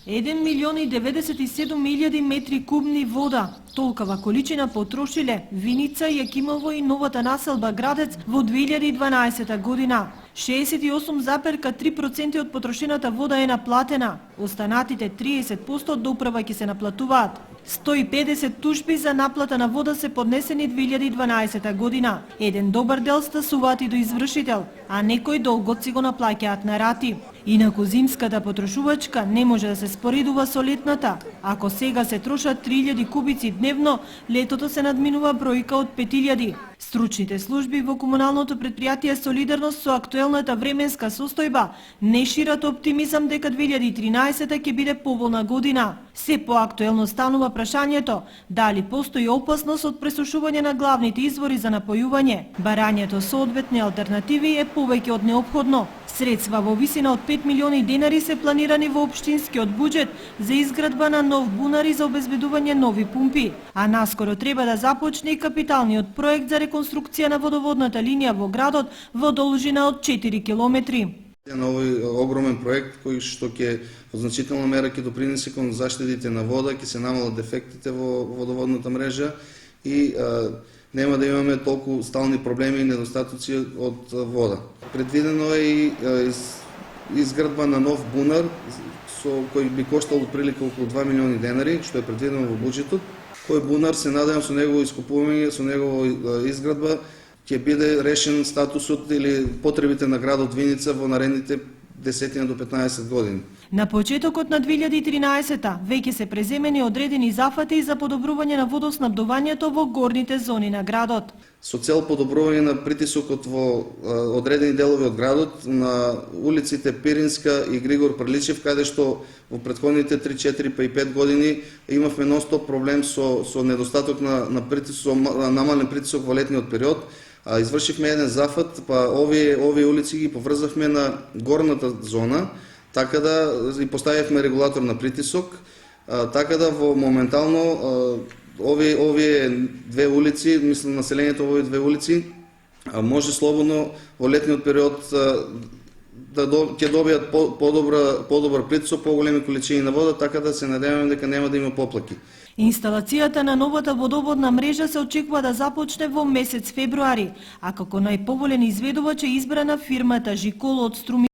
1.097.000 метри кубни вода. Толкова количина потрошиле Виница, Јакимово и новата населба Градец во 2012 година. 68,3% од потрошената вода е наплатена. Останатите 30% од управа ќе се наплатуваат. 150 тужби за наплата на вода се поднесени 2012 година. Еден добар дел стасуваат и до извршител, а некои долгоци го наплаќаат на рати. Инаку зимската потрошувачка не може да се споредува со летната. Ако сега се трошат 3000 кубици дневно, летото се надминува бројка од 5000. Стручните служби во комуналното предпријатие Солидарност со актуелната временска состојба не шират оптимизам дека 2013 ќе биде поволна година. Се поактуелно станува прашањето дали постои опасност од пресушување на главните извори за напојување. Барањето со одветни алтернативи е повеќе од неопходно. Средства во висина од 5 милиони денари се планирани во општинскиот буџет за изградба на нов бунар и за обезбедување нови пумпи, а наскоро треба да започне и капиталниот проект за реконструкција на водоводната линија во градот во должина од 4 километри. На овој огромен проект кој што ќе во значителна мера ќе допринесе кон заштедите на вода, ќе се намалат дефектите во водоводната мрежа и нема да имаме толку стални проблеми и недостатоци од вода. Предвидено е и изградба на нов бунар со кој би коштал отприлика околу 2 милиони денари, што е предвидено во буџетот. Кој бунар се надевам со негово искупување, со негово изградба ќе биде решен статусот или потребите на градот Виница во наредните 10 до 15 години. На почетокот на 2013-та веќе се преземени одредени зафати за подобрување на водоснабдувањето во горните зони на градот. Со цел подобрување на притисокот во одредени делови од градот, на улиците Пиринска и Григор Приличев, каде што во претходните 3, 4 па и 5 години имавме нон-стоп проблем со недостаток на притисок, намален притисок во летниот период. Извршивме еден зафат, па овие улици ги поврзавме на горната зона, така да и поставивме регулатор на притисок, така да во моментално овие две улици, мислам населението во овие две улици, може слободно во летниот период ќе добијат подобар притисок, поголеми количини на вода, така да се надеваме дека нема да има поплаки. Инсталацијата на новата водоводна мрежа се очекува да започне во месец февруари, а како најповолен изведувач е избрана фирмата Жикол од Струми.